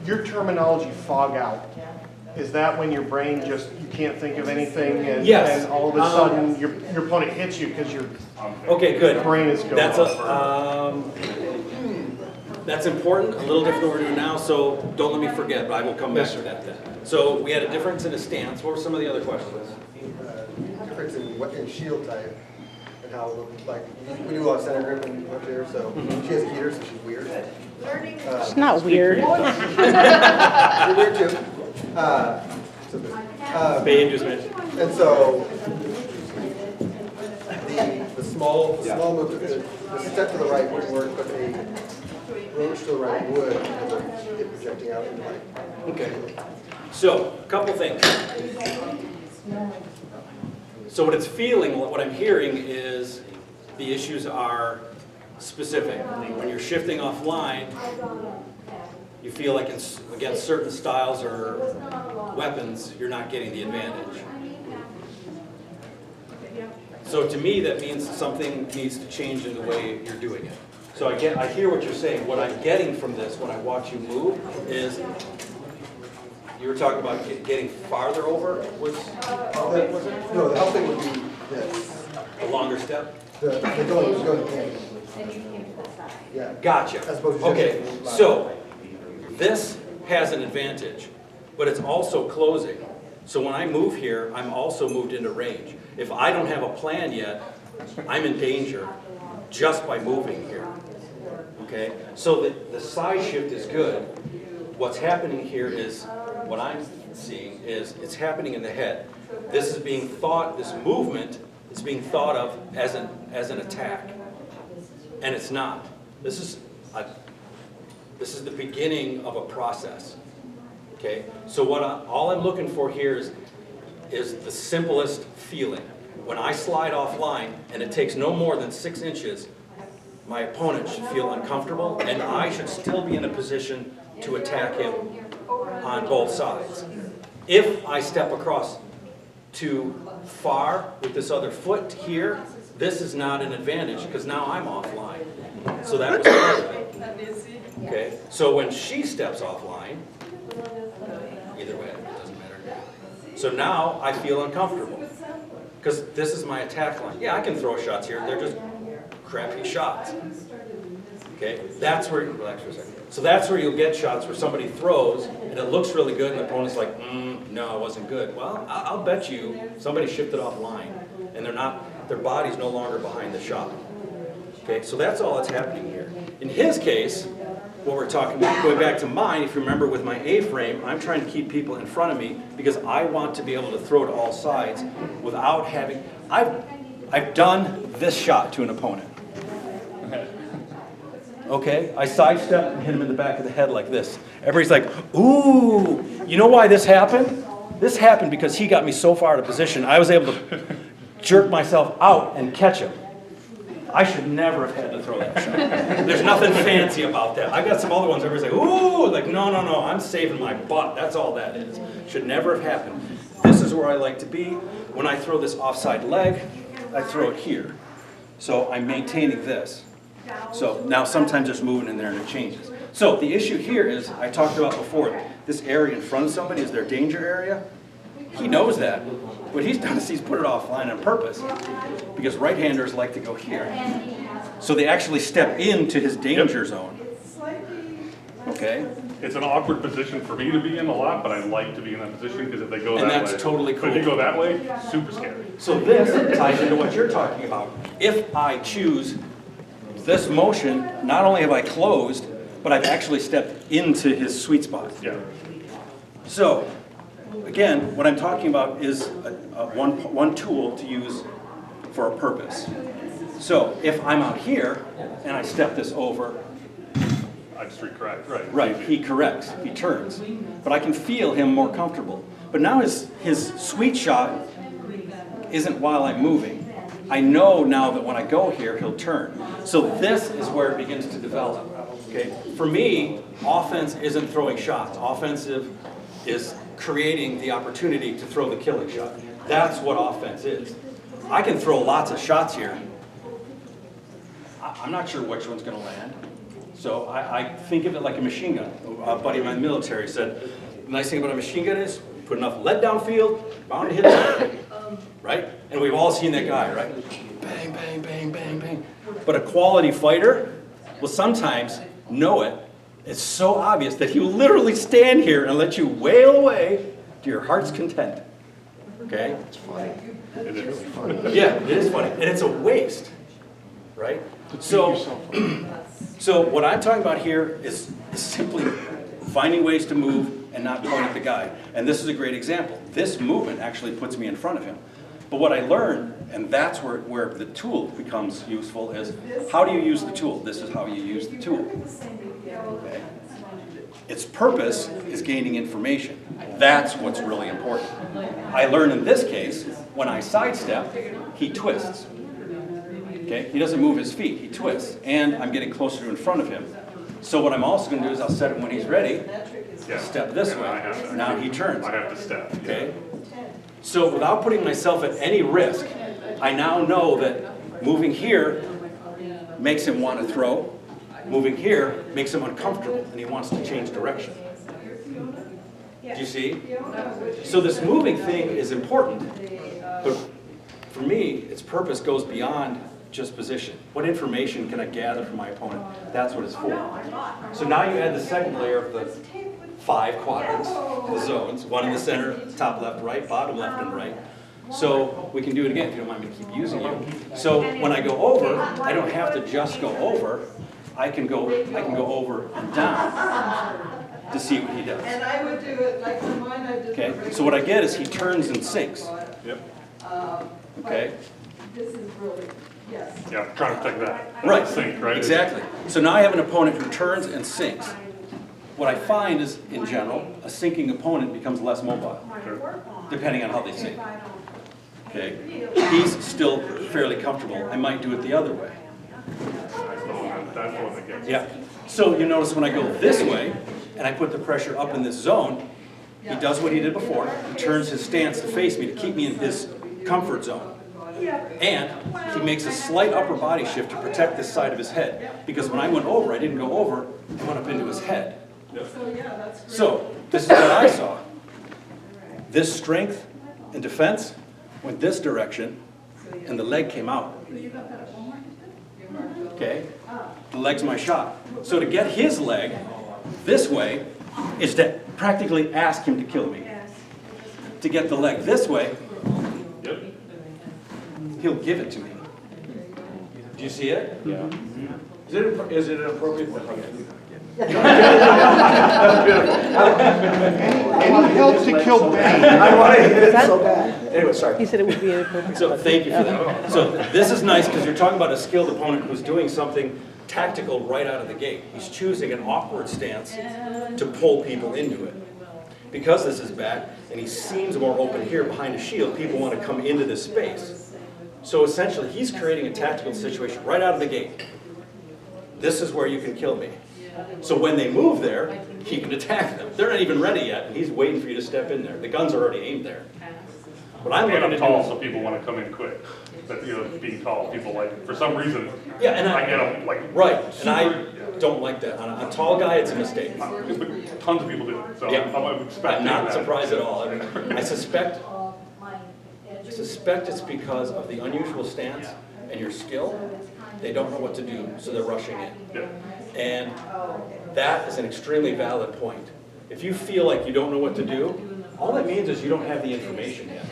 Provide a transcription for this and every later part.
your terminology fog out, is that when your brain just, you can't think of anything and, Yes. and all of a sudden your opponent hits you because your Okay, good. brain is going That's off? That's important, a little different than what we're doing now, so don't let me forget, but I will come back to that then. So we had a difference in a stance. What were some of the other questions? Difference in shield type and how it looks like. We do a lot of center grip and up there, so she has heaters, so she's weird. It's not weird. You're weird too. Babe just mentioned. And so the small move, the step to the right wouldn't work, but a roach to the right would, because of it projecting out in the right. Okay. So, a couple things. So what it's feeling, what I'm hearing is the issues are specific. When you're shifting offline, you feel like against certain styles or weapons, you're not getting the advantage. So to me, that means something needs to change in the way you're doing it. So I hear what you're saying. What I'm getting from this when I watch you move is, you were talking about getting farther over. How big was it? No, the helping would be this. A longer step? The going in. Yeah. Gotcha. As opposed to Okay, just- so this has an advantage, but it's also closing. So when I move here, I'm also moved into range. If I don't have a plan yet, I'm in danger just by moving here. Okay, so the size shift is good. What's happening here is, what I'm seeing is, it's happening in the head. This is being thought, this movement is being thought of as an attack. And it's not. This is the beginning of a process. Okay, so all I'm looking for here is the simplest feeling. When I slide offline, and it takes no more than 6 inches, my opponent should feel uncomfortable, and I should still be in a position to attack him on both sides. If I step across too far with this other foot here, this is not an advantage, because now I'm offline. So that was part of it. Okay, so when she steps offline, either way, it doesn't matter. So now I feel uncomfortable, because this is my attack line. Yeah, I can throw shots here, they're just crappy shots. Okay, that's where, relax for a second. So that's where you'll get shots where somebody throws, and it looks really good, and the opponent's like, no, it wasn't good. Well, I'll bet you somebody shifted offline, and their body's no longer behind the shot. Okay, so that's all that's happening here. In his case, what we're talking about, going back to mine, if you remember with my A-frame, I'm trying to keep people in front of me because I want to be able to throw to all sides without having, I've done this shot to an opponent. Okay, I sidestep and hit him in the back of the head like this. Everybody's like, ooh, you know why this happened? This happened because he got me so far out of position, I was able to jerk myself out and catch him. I should never have had to throw that shot. There's nothing fancy about that. I got some other ones, everybody's like, ooh, like, no, I'm saving my butt. That's all that is. Should never have happened. This is where I like to be. When I throw this offside leg, I throw it here. So I'm maintaining this. So now sometimes there's movement in there and it changes. So the issue here is, I talked about before, this area in front of somebody is their danger area. He knows that. What he's done is he's put it offline on purpose, because right-handers like to go here. So they actually step into his danger zone. Okay? It's an awkward position for me to be in a lot, but I like to be in that position because if they go that way. And that's totally cool. But if they go that way, super scary. So this ties into what you're talking about. If I choose this motion, not only have I closed, but I've actually stepped into his sweet spot. Yeah. So, again, what I'm talking about is one tool to use for a purpose. So, if I'm out here and I step this over, I just recorrect, right. right, he corrects, he turns, but I can feel him more comfortable. But now his sweet shot isn't while I'm moving. I know now that when I go here, he'll turn. So this is where it begins to develop. Okay? For me, offense isn't throwing shots. Offensive is creating the opportunity to throw the killing shot. That's what offense is. I can throw lots of shots here. I'm not sure which one's going to land. So I think of it like a machine gun. A buddy of mine in the military said, the nice thing about a machine gun is, put enough lead downfield, bound to hit something, right? And we've all seen that guy, right? Bang, bang, bang, bang, bang. But a quality fighter will sometimes know it. It's so obvious that he will literally stand here and let you wail away to your heart's content. Okay? It's funny. It is. Yeah, it is funny. And it's a waste, right? So what I'm talking about here is simply finding ways to move and not point at the guy. And this is a great example. This movement actually puts me in front of him. But what I learned, and that's where the tool becomes useful, is how do you use the tool? This is how you use the tool. Okay. Its purpose is gaining information. That's what's really important. I learned in this case, when I sidestep, he twists. Okay? He doesn't move his feet, he twists. And I'm getting closer to in front of him. So what I'm also going to do is I'll set him when he's ready, step this way. Now he turns. I have to step. Okay? So without putting myself at any risk, I now know that moving here makes him want to throw. Moving here makes him uncomfortable and he wants to change direction. Do you see? So this moving thing is important, but for me, its purpose goes beyond just position. What information can I gather from my opponent? That's what it's for. So now you add the second layer of the 5 quadrants, the zones, one in the center, top left, right, bottom left and right. So we can do it again if you don't mind me to keep using you. So when I go over, I don't have to just go over. I can go over and down to see what he does. And I would do it like for mine, I did. Okay, so what I get is he turns and sinks. Yep. Okay? This is really, yes. Yeah, trying to protect that. Right, Sink, right? exactly. So now I have an opponent who turns and sinks. What I find is, in general, a sinking opponent becomes less mobile, Sure. depending on how they sink. Okay? He's still fairly comfortable. I might do it the other way. That's the one that gets. Yeah. So you notice when I go this way, and I put the pressure up in this zone, he does what he did before. He turns his stance to face me to keep me in his comfort zone. And he makes a slight upper body shift to protect this side of his head. Because when I went over, I didn't go over, I went up into his head. So this is what I saw. This strength and defense went this direction, and the leg came out. Okay? The leg's my shot. So to get his leg this way is to practically ask him to kill me. To get the leg this way, Yep. he'll give it to me. Do you see it? Yeah. Is it an appropriate for Any help to kill Benny? I want to hit it that- so bad. Anyway, sorry. He said it would be appropriate. So thank you for that. So this is nice because you're talking about a skilled opponent who's doing something tactical right out of the gate. He's choosing an awkward stance to pull people into it. Because this is back and he seems more open here behind a shield, people want to come into this space. So essentially he's creating a tactical situation right out of the gate. This is where you can kill me. So when they move there, he can attack them. They're not even ready yet, and he's waiting for you to step in there. The guns are already aimed there. What I'm And looking I'm to tall, do, so people want to come in quick. But, you know, being tall, people like, for some reason, yeah, and I get them like. right, and I super- don't like that. On a tall guy, it's a mistake. But tons of people do, so Yeah. I'm expecting I'm that. not surprised at all. I suspect it's because of the unusual stance and your skill. They don't know what to do, so they're rushing in. Yeah. And that is an extremely valid point. If you feel like you don't know what to do, all that means is you don't have the information yet.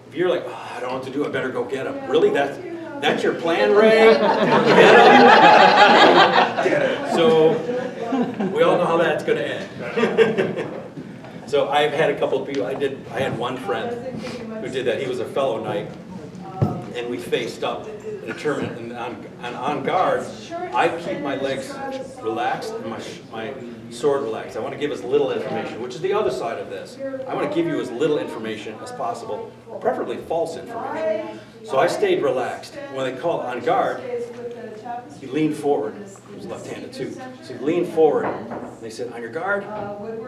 If you're like, oh, I don't know what to do, I better go get him. Really? That's your plan, Ray? Get him. So we all know how that's going to end. So I've had a couple of people, I had one friend who did that. He was a fellow knight, and we faced up in a tournament, and on guard, I keep my legs relaxed and my sword relaxed. I want to give as little information, which is the other side of this. I want to give you as little information as possible, preferably false information. So I stayed relaxed. When they called on guard, he leaned forward. He was left-handed too. So he leaned forward. And they said, on your guard,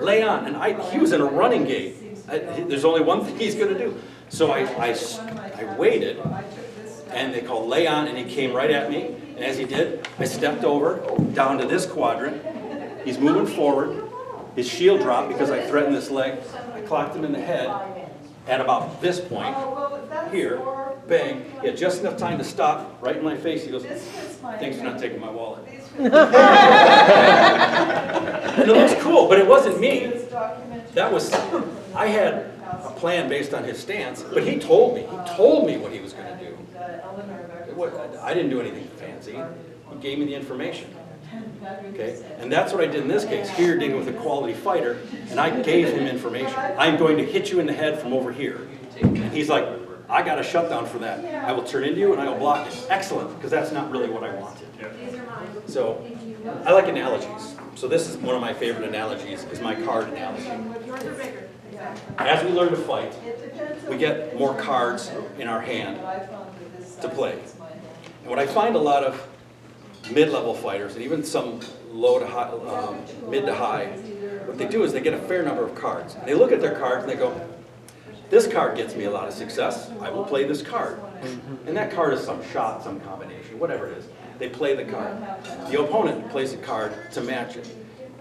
lay on. And he was in a running gait. There's only one thing he's going to do. So I waited. And they called lay on, and he came right at me, And as he did, I stepped over, down to this quadrant. He's moving forward. His shield dropped because I threatened this leg. I clocked him in the head at about this point. Here, bang. He had just enough time to stop right in my face. He goes, thanks for not taking my wallet. And it was cool, but it wasn't me. That was, I had a plan based on his stance, but he told me what he was going to do. I didn't do anything fancy. He gave me the information. Okay, and that's what I did in this case. Here you're dealing with a quality fighter, and I gave him information. I'm going to hit you in the head from over here. And he's like, I got a shutdown for that. I will turn into you and I will block it. Excellent, because that's not really what I wanted. So I like analogies. So this is one of my favorite analogies, is my card analogy. As we learn to fight, we get more cards in our hand to play. And what I find a lot of mid-level fighters, and even some low to high, mid to high, what they do is they get a fair number of cards. And they look at their cards and they go, this card gets me a lot of success, I will play this card. And that card is some shot, some combination, whatever it is. They play the card. The opponent plays a card to match it.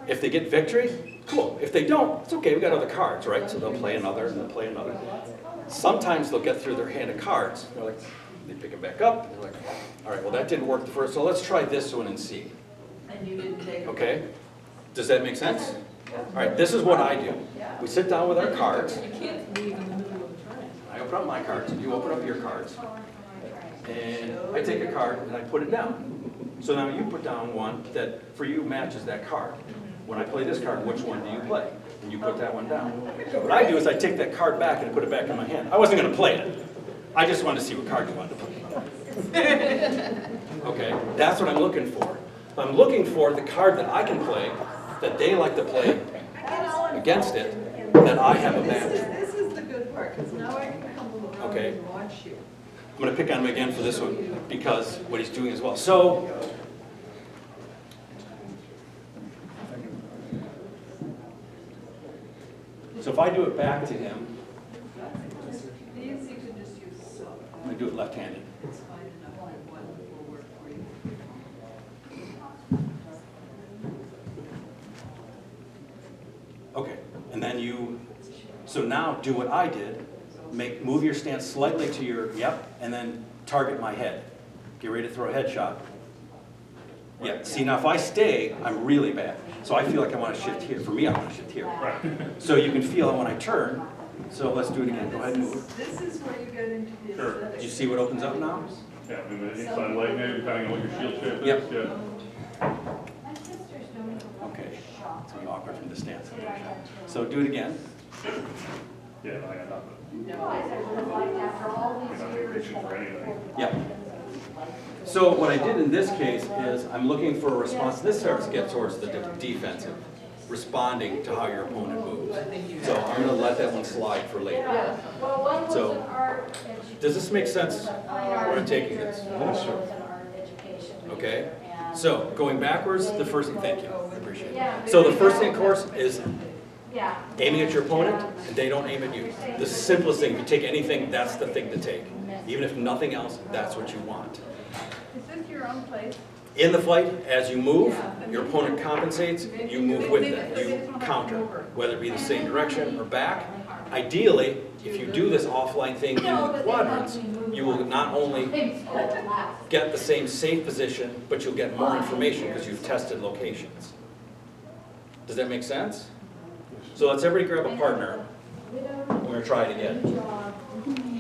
If they get victory, cool. If they don't, it's okay, we got other cards, right? So they'll play another and they'll play another. Sometimes they'll get through their hand of cards. They're like, they pick it back up, and they're like, all right, well that didn't work the first, so let's try this one and see. And you didn't take it. Okay? Does that make sense? All right, this is what I do. We sit down with our cards. You can't leave in the middle of a turn. I open up my cards, and you open up your cards. And I take a card and I put it down. So now you put down one that for you matches that card. When I play this card, which one do you play? And you put that one down. What I do is I take that card back and I put it back in my hand. I wasn't going to play it. I just wanted to see what card you wanted to play. Okay, that's what I'm looking for. I'm looking for the card that I can play, that they like to play against it, that I have a match. This is the good part, because now I can come along Okay. and watch you. I'm going to pick on him again for this one because what he's doing as well. So if I do it back to him, These you can just use silk. I'm going to do it left-handed. It's fine enough, like one will work for you. Okay, and then so now do what I did, move your stance slightly to your, and then target my head. Get ready to throw a headshot. Yeah, see now if I stay, I'm really bad. So I feel like I want to shift here. For me, I want to shift here. So you can feel it when I turn. So let's do it again. Go ahead and move. This is where you get into the Sure. aesthetics. Do you see what opens up now? Yeah, maybe the inside leg, maybe depending on what your shield shape is. Yep. Yeah. Okay, it's gonna be awkward from the stance. So do it again. Yeah, I got nothing. No. You're not reaching for anything. Yep. So what I did in this case is I'm looking for a response. This starts to get towards the defensive, responding to how your opponent moves. So I'm going to let that one slide for later. So does this make sense where I'm taking this? Okay. So going backwards, the first thing, thank you, I appreciate it. So the first thing, of course, is aiming at your opponent, and they don't aim at you. The simplest thing, if you take anything, that's the thing to take. Even if nothing else, that's what you want. Is this your own place? In the fight, as you move, your opponent compensates, you move with them, you counter, whether it be the same direction or back. Ideally, if you do this offline thing in the quadrants, you will not only get the same safe position, but you'll get more information because you've tested locations. Does that make sense? So let's everybody grab a partner. We're going to try it again.